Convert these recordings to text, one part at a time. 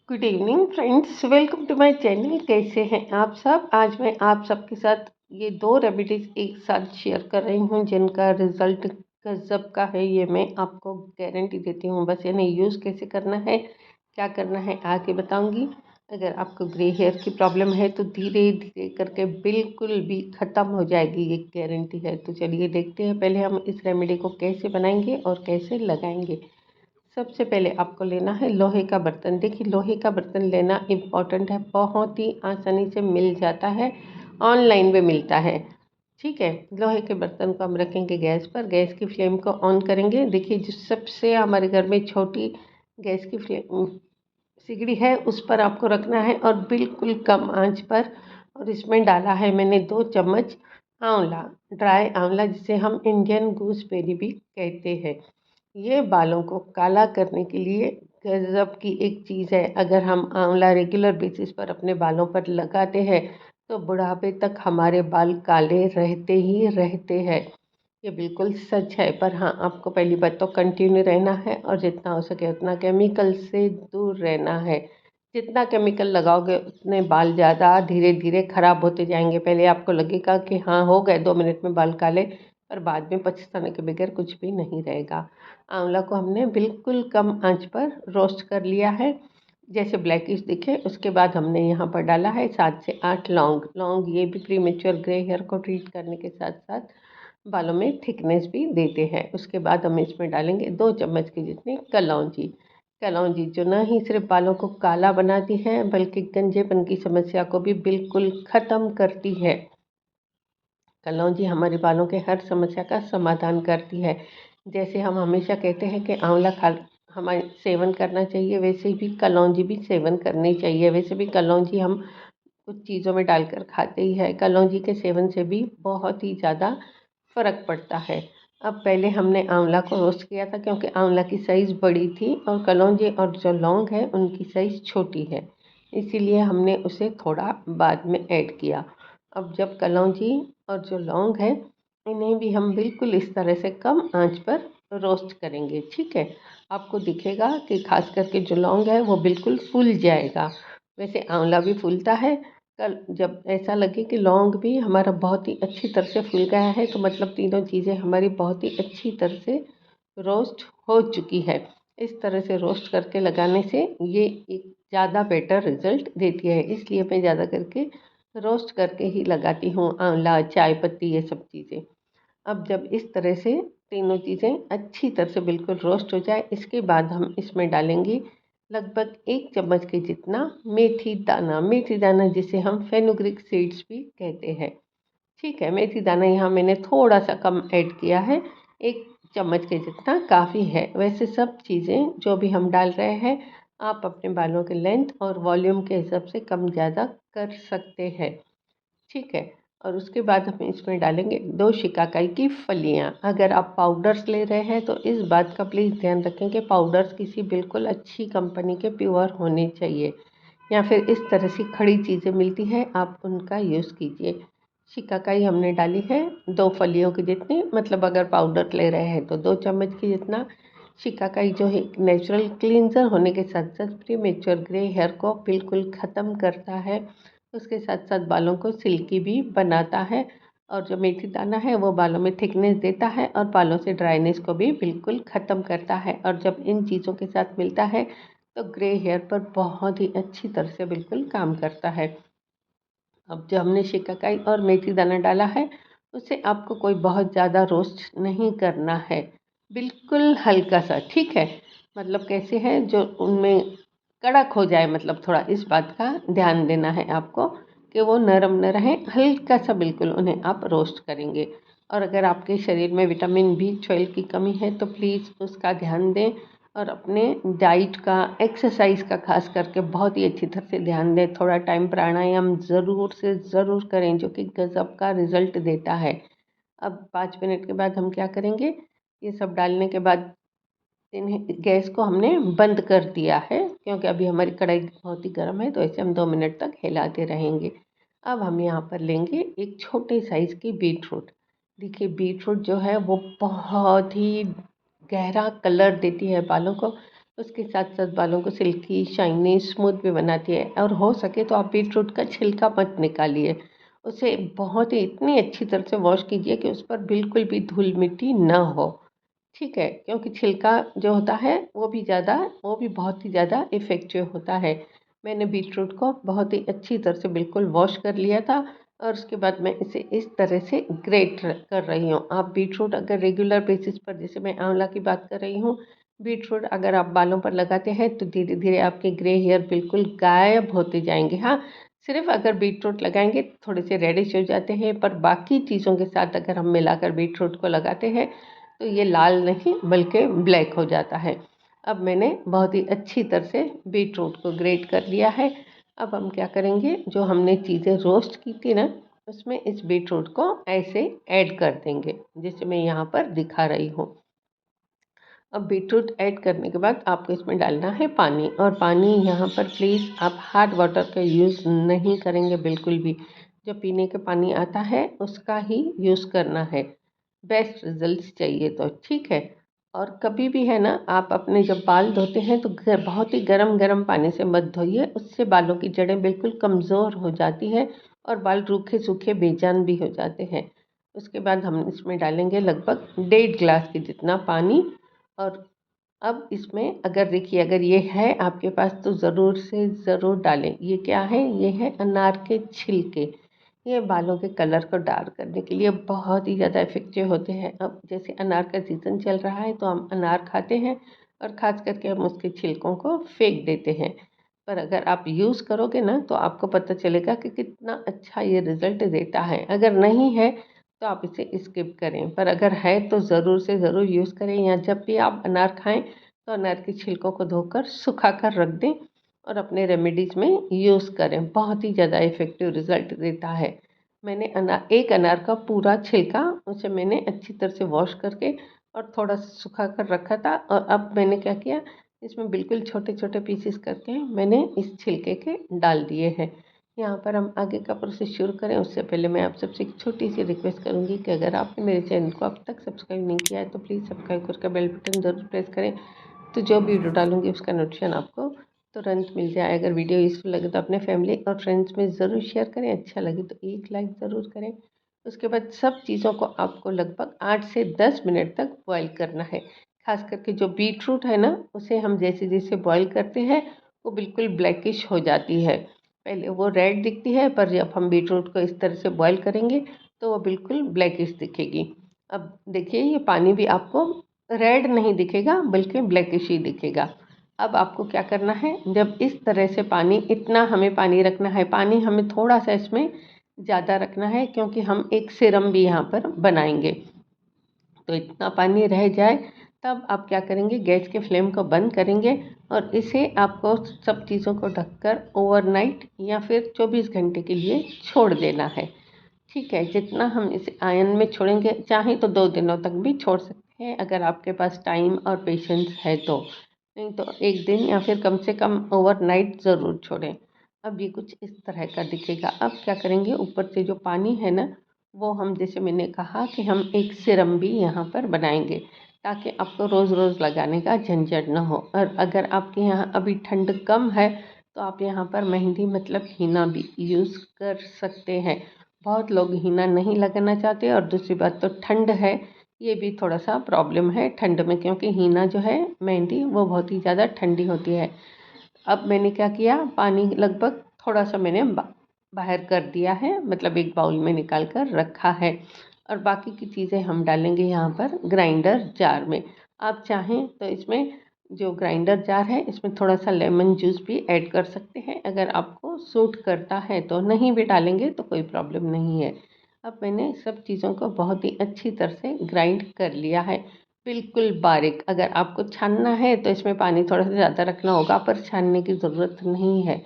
Good evening friends, welcome to my channel. कैसे हैं आप सब? आज मैं आप सबके साथ ये दो रेमेडीज एक साथ शेयर कर रही हूँ जिनका रिजल्ट गजब का है। ये मैं आपको गारंटी देती हूँ। बस इन्हें यूज़ कैसे करना है, क्या करना है, आगे बताऊँगी। अगर आपको ग्रे हेयर की प्रॉब्लम है तो धीरे धीरे करके बिल्कुल भी ख़त्म हो जाएगी, ये गारंटी है। तो चलिए देखते हैं पहले हम इस रेमेडी को कैसे बनाएंगे और कैसे लगाएंगे। सबसे पहले आपको लेना है लोहे का बर्तन। देखिए, लोहे का बर्तन लेना इम्पॉर्टेंट है, बहुत ही आसानी से मिल जाता है, ऑनलाइन में मिलता है। ठीक है, लोहे के बर्तन को हम रखेंगे गैस पर, गैस की फ्लेम को ऑन करेंगे। देखिए, जो सबसे हमारे घर में छोटी गैस की फ्लेम सिगड़ी है उस पर आपको रखना है और बिल्कुल कम आंच पर। और इसमें डाला है मैंने 2 चम्मच आंवला, ड्राई आंवला, जिसे हम इंडियन गूसबेरी भी कहते हैं। ये बालों को काला करने के लिए गजब की एक चीज़ है। अगर हम आंवला रेगुलर बेसिस पर अपने बालों पर लगाते हैं तो बुढ़ापे तक हमारे बाल काले रहते ही रहते हैं। ये बिल्कुल सच है। पर हाँ, आपको पहली बात तो कंटिन्यू रहना है और जितना हो सके उतना केमिकल से दूर रहना है। जितना केमिकल लगाओगे उतने बाल ज़्यादा धीरे धीरे खराब होते जाएंगे। पहले आपको लगेगा कि हाँ, हो गए 2 मिनट में बाल काले, पर बाद में पछताने के बगैर कुछ भी नहीं रहेगा। आंवला को हमने बिल्कुल कम आंच पर रोस्ट कर लिया है, जैसे ब्लैकिश दिखे। उसके बाद हमने यहाँ पर डाला है 7 से 8 लौंग। लौंग ये भी प्रीमेच्योर ग्रे हेयर को ट्रीट करने के साथ साथ बालों में थिकनेस भी देते हैं। उसके बाद हम इसमें डालेंगे 2 चम्मच की जितनी कलौंजी। कलौंजी जो ना ही सिर्फ बालों को काला बनाती है बल्कि गंजेपन की समस्या को भी बिल्कुल ख़त्म करती है। कलौंजी हमारे बालों के हर समस्या का समाधान करती है। जैसे हम हमेशा कहते हैं कि आंवला खा हमें सेवन करना चाहिए, वैसे भी कलौंजी भी सेवन करनी चाहिए। वैसे भी कलौंजी हम कुछ चीज़ों में डालकर खाते ही है। कलौंजी के सेवन से भी बहुत ही ज़्यादा फ़र्क पड़ता है। अब पहले हमने आंवला को रोस्ट किया था क्योंकि आंवला की साइज़ बड़ी थी और कलौंजी और जो लौंग है उनकी साइज़ छोटी है, इसीलिए हमने उसे थोड़ा बाद में ऐड किया। अब जब कलौंजी और जो लौंग है इन्हें भी हम बिल्कुल इस तरह से कम आंच पर रोस्ट करेंगे। ठीक है, आपको दिखेगा कि खास करके जो लौंग है वो बिल्कुल फूल जाएगा। वैसे आंवला भी फूलता है। कल जब ऐसा लगे कि लौंग भी हमारा बहुत ही अच्छी तरह से फूल गया है तो मतलब तीनों चीज़ें हमारी बहुत ही अच्छी तरह से रोस्ट हो चुकी है। इस तरह से रोस्ट करके लगाने से ये एक ज़्यादा बेटर रिजल्ट देती है, इसलिए मैं ज़्यादा करके रोस्ट करके ही लगाती हूँ। आंवला, चाय पत्ती, ये सब चीज़ें। अब जब इस तरह से तीनों चीज़ें अच्छी तरह से बिल्कुल रोस्ट हो जाए, इसके बाद हम इसमें डालेंगे लगभग 1 चम्मच के जितना मेथी दाना। मेथी दाना जिसे हम फेनुग्रीक सीड्स भी कहते हैं। ठीक है, मेथी दाना यहाँ मैंने थोड़ा सा कम ऐड किया है, 1 चम्मच के जितना काफ़ी है। वैसे सब चीज़ें जो भी हम डाल रहे हैं आप अपने बालों के लेंथ और वॉल्यूम के हिसाब से कम ज़्यादा कर सकते हैं। ठीक है, और उसके बाद हम इसमें डालेंगे 2 शिकाकाई की फलियाँ। अगर आप पाउडर्स ले रहे हैं तो इस बात का प्लीज़ ध्यान रखें कि पाउडर्स किसी बिल्कुल अच्छी कंपनी के प्योर होने चाहिए, या फिर इस तरह से खड़ी चीज़ें मिलती हैं आप उनका यूज़ कीजिए। शिकाकाई हमने डाली है 2 फलियों की जितनी, मतलब अगर पाउडर ले रहे हैं तो 2 चम्मच की जितना। शिकाकाई जो है नेचुरल क्लींजर होने के साथ साथ प्रीमेच्योर ग्रे हेयर को बिल्कुल ख़त्म करता है। उसके साथ साथ बालों को सिल्की भी बनाता है। और जो मेथी दाना है वो बालों में थिकनेस देता है और बालों से ड्राइनेस को भी बिल्कुल ख़त्म करता है। और जब इन चीज़ों के साथ मिलता है तो ग्रे हेयर पर बहुत ही अच्छी तरह से बिल्कुल काम करता है। अब जो हमने शिकाकाई और मेथी दाना डाला है उसे आपको कोई बहुत ज़्यादा रोस्ट नहीं करना है, बिल्कुल हल्का सा। ठीक है, मतलब कैसे है जो उनमें कड़क हो जाए, मतलब थोड़ा इस बात का ध्यान देना है आपको कि वो नरम न रहें, हल्का सा बिल्कुल उन्हें आप रोस्ट करेंगे। और अगर आपके शरीर में विटामिन B12 की कमी है तो प्लीज़ उसका ध्यान दें और अपने डाइट का, एक्सरसाइज का खास करके बहुत ही अच्छी तरह से ध्यान दें। थोड़ा टाइम प्राणायाम ज़रूर से ज़रूर करें जो कि गज़ब का रिज़ल्ट देता है। अब 5 मिनट के बाद हम क्या करेंगे, ये सब डालने के बाद इन्हें गैस को हमने बंद कर दिया है क्योंकि अभी हमारी कढ़ाई बहुत ही गर्म है, तो ऐसे हम 2 मिनट तक हिलाते रहेंगे। अब हम यहाँ पर लेंगे एक छोटे साइज़ की बीटरूट। देखिए, बीटरूट जो है वो बहुत ही गहरा कलर देती है बालों को। उसके साथ साथ बालों को सिल्की, शाइनी, स्मूथ भी बनाती है। और हो सके तो आप बीटरूट का छिलका मत निकालिए, उसे बहुत ही इतनी अच्छी तरह से वॉश कीजिए कि उस पर बिल्कुल भी धूल मिट्टी ना हो। ठीक है, क्योंकि छिलका जो होता है वो भी बहुत ही ज़्यादा इफ़ेक्टिव होता है। मैंने बीटरूट को बहुत ही अच्छी तरह से बिल्कुल वॉश कर लिया था और उसके बाद मैं इसे इस तरह से ग्रेट कर रही हूँ। आप बीटरूट अगर रेगुलर बेसिस पर, जैसे मैं आंवला की बात कर रही हूँ, बीटरूट अगर आप बालों पर लगाते हैं तो धीरे धीरे आपके ग्रे हेयर बिल्कुल गायब होते जाएंगे। हाँ, सिर्फ अगर बीटरूट लगाएंगे तो थोड़े से रेडिश हो जाते हैं, पर बाकी चीज़ों के साथ अगर हम मिलाकर बीटरूट को लगाते हैं तो ये लाल नहीं बल्कि ब्लैक हो जाता है। अब मैंने बहुत ही अच्छी तरह से बीटरूट को ग्रेट कर लिया है। अब हम क्या करेंगे, जो हमने चीज़ें रोस्ट की थी ना, उसमें इस बीटरूट को ऐसे ऐड कर देंगे, जैसे मैं यहाँ पर दिखा रही हूँ। अब बीटरूट ऐड करने के बाद आपको इसमें डालना है पानी, और पानी यहाँ पर प्लीज़ आप हार्ड वाटर का यूज़ नहीं करेंगे बिल्कुल भी। जो पीने का पानी आता है उसका ही यूज़ करना है, बेस्ट रिजल्ट्स चाहिए तो। ठीक है, और कभी भी है ना, आप अपने जब बाल धोते हैं तो बहुत ही गरम गरम पानी से मत धोइए, उससे बालों की जड़ें बिल्कुल कमज़ोर हो जाती है और बाल रूखे सूखे बेजान भी हो जाते हैं। उसके बाद हम इसमें डालेंगे लगभग 1.5 गिलास के जितना पानी। और अब इसमें अगर देखिए, अगर ये है आपके पास तो ज़रूर से ज़रूर डालें। ये क्या है, ये है अनार के छिलके। ये बालों के कलर को डार्क करने के लिए बहुत ही ज़्यादा इफ़ेक्टिव होते हैं। अब जैसे अनार का सीज़न चल रहा है तो हम अनार खाते हैं और ख़ास करके हम उसके छिलकों को फेंक देते हैं। पर अगर आप यूज़ करोगे ना तो आपको पता चलेगा कि कितना अच्छा ये रिज़ल्ट देता है। अगर नहीं है तो आप इसे स्किप करें, पर अगर है तो ज़रूर से ज़रूर यूज़ करें। या जब भी आप अनार खाएं तो अनार के छिलकों को धोकर सुखा कर रख दें और अपने रेमेडीज़ में यूज़ करें, बहुत ही ज़्यादा इफ़ेक्टिव रिज़ल्ट देता है। मैंने एक अनार का पूरा छिलका, उसे मैंने अच्छी तरह से वॉश करके और थोड़ा सा सुखा कर रखा था। और अब मैंने क्या किया, इसमें बिल्कुल छोटे छोटे पीसेस करके मैंने इस छिलके के डाल दिए हैं। यहाँ पर हम आगे का प्रोसेस शुरू करें उससे पहले मैं आप सबसे एक छोटी सी रिक्वेस्ट करूँगी कि अगर आपने मेरे चैनल को अब तक सब्सक्राइब नहीं किया है तो प्लीज़ सब्सक्राइब करके बेल बटन ज़रूर प्रेस करें, तो जो भी वीडियो डालूंगी उसका नोटिफिकेशन आपको तुरंत मिल जाए। अगर वीडियो यूज़फुल लगे तो अपने फैमिली और फ्रेंड्स में ज़रूर शेयर करें, अच्छा लगे तो एक लाइक ज़रूर करें। उसके बाद सब चीज़ों को आपको लगभग 8 से 10 मिनट तक बॉईल करना है। खास करके जो बीटरूट है ना, उसे हम जैसे जैसे बॉईल करते हैं वो बिल्कुल ब्लैकिश हो जाती है। पहले वो रेड दिखती है, पर जब हम बीटरूट को इस तरह से बॉईल करेंगे तो वो बिल्कुल ब्लैकिश दिखेगी। अब देखिए, ये पानी भी आपको रेड नहीं दिखेगा बल्कि ब्लैकिश ही दिखेगा। अब आपको क्या करना है, जब इस तरह से पानी, इतना हमें पानी रखना है, पानी हमें थोड़ा सा इसमें ज़्यादा रखना है क्योंकि हम एक सिरम भी यहाँ पर बनाएंगे। तो इतना पानी रह जाए तब आप क्या करेंगे, गैस के फ्लेम को बंद करेंगे और इसे आपको सब चीज़ों को ढककर ओवरनाइट या फिर 24 घंटे के लिए छोड़ देना है। ठीक है, जितना हम इसे आयन में छोड़ेंगे, चाहे तो 2 दिनों तक भी छोड़ सकते हैं अगर आपके पास टाइम और पेशेंस है तो। नहीं तो एक दिन या फिर कम से कम ओवरनाइट ज़रूर छोड़ें। अब ये कुछ इस तरह का दिखेगा। अब क्या करेंगे, ऊपर से जो पानी है ना, वो हम, जैसे मैंने कहा कि हम एक सिरम भी यहाँ पर बनाएंगे ताकि आपको रोज़ रोज़ लगाने का झंझट ना हो। और अगर आपके यहाँ अभी ठंड कम है तो आप यहाँ पर मेहंदी मतलब हीना भी यूज़ कर सकते हैं। बहुत लोग हीना नहीं लगाना चाहते, और दूसरी बात तो ठंड है, ये भी थोड़ा सा प्रॉब्लम है ठंड में, क्योंकि हीना जो है मेहंदी वो बहुत ही ज़्यादा ठंडी होती है। अब मैंने क्या किया, पानी लगभग थोड़ा सा मैंने बाहर कर दिया है, मतलब एक बाउल में निकाल कर रखा है। और बाकी की चीज़ें हम डालेंगे यहाँ पर ग्राइंडर जार में। आप चाहें तो इसमें, जो ग्राइंडर जार है, इसमें थोड़ा सा लेमन जूस भी ऐड कर सकते हैं अगर आपको सूट करता है तो। नहीं भी डालेंगे तो कोई प्रॉब्लम नहीं है। अब मैंने सब चीज़ों को बहुत ही अच्छी तरह से ग्राइंड कर लिया है, बिल्कुल बारीक। अगर आपको छानना है तो इसमें पानी थोड़ा सा ज़्यादा रखना होगा, पर छानने की ज़रूरत नहीं है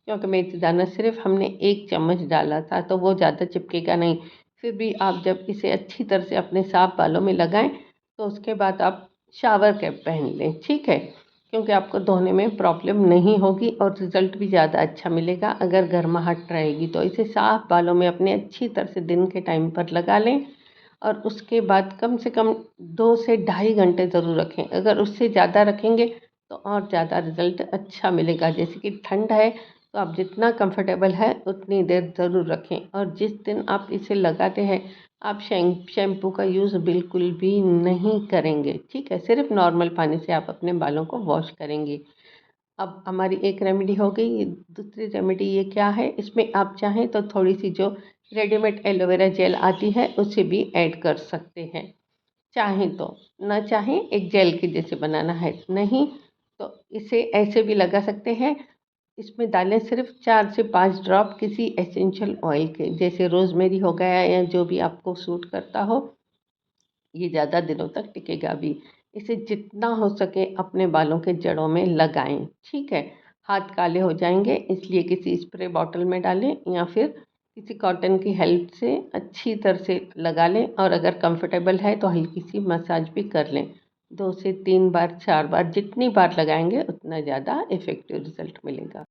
क्योंकि मेथी दाना सिर्फ हमने 1 चम्मच डाला था तो वो ज़्यादा चिपकेगा नहीं। फिर भी आप जब इसे अच्छी तरह से अपने साफ बालों में लगाएं तो उसके बाद आप शावर कैप पहन लें। ठीक है, क्योंकि आपको धोने में प्रॉब्लम नहीं होगी और रिज़ल्ट भी ज़्यादा अच्छा मिलेगा अगर गर्माहट रहेगी तो। इसे साफ बालों में अपने अच्छी तरह से दिन के टाइम पर लगा लें और उसके बाद कम से कम 2 से ढाई घंटे ज़रूर रखें। अगर उससे ज़्यादा रखेंगे तो और ज़्यादा रिज़ल्ट अच्छा मिलेगा। जैसे कि ठंड है तो आप जितना कंफर्टेबल है उतनी देर ज़रूर रखें, और जिस दिन आप इसे लगाते हैं आप शैम्पू का यूज़ बिल्कुल भी नहीं करेंगे, ठीक है? सिर्फ नॉर्मल पानी से आप अपने बालों को वॉश करेंगे। अब हमारी एक रेमेडी हो गई, ये दूसरी रेमेडी ये क्या है, इसमें आप चाहें तो थोड़ी सी जो रेडीमेड एलोवेरा जेल आती है उसे भी ऐड कर सकते हैं, चाहें तो। ना चाहें एक जेल के जैसे बनाना है नहीं, तो इसे ऐसे भी लगा सकते हैं। इसमें डालें सिर्फ 4 से 5 ड्रॉप किसी एसेंशियल ऑयल के, जैसे रोज़मेरी हो गया या जो भी आपको सूट करता हो। ये ज़्यादा दिनों तक टिकेगा भी। इसे जितना हो सके अपने बालों के जड़ों में लगाएं, ठीक है? हाथ काले हो जाएंगे इसलिए किसी स्प्रे बॉटल में डालें या फिर किसी कॉटन की हेल्प से अच्छी तरह से लगा लें, और अगर कंफर्टेबल है तो हल्की सी मसाज भी कर लें। 2 से 3 बार 4 बार जितनी बार लगाएंगे उतना ज़्यादा इफ़ेक्टिव रिज़ल्ट मिलेगा।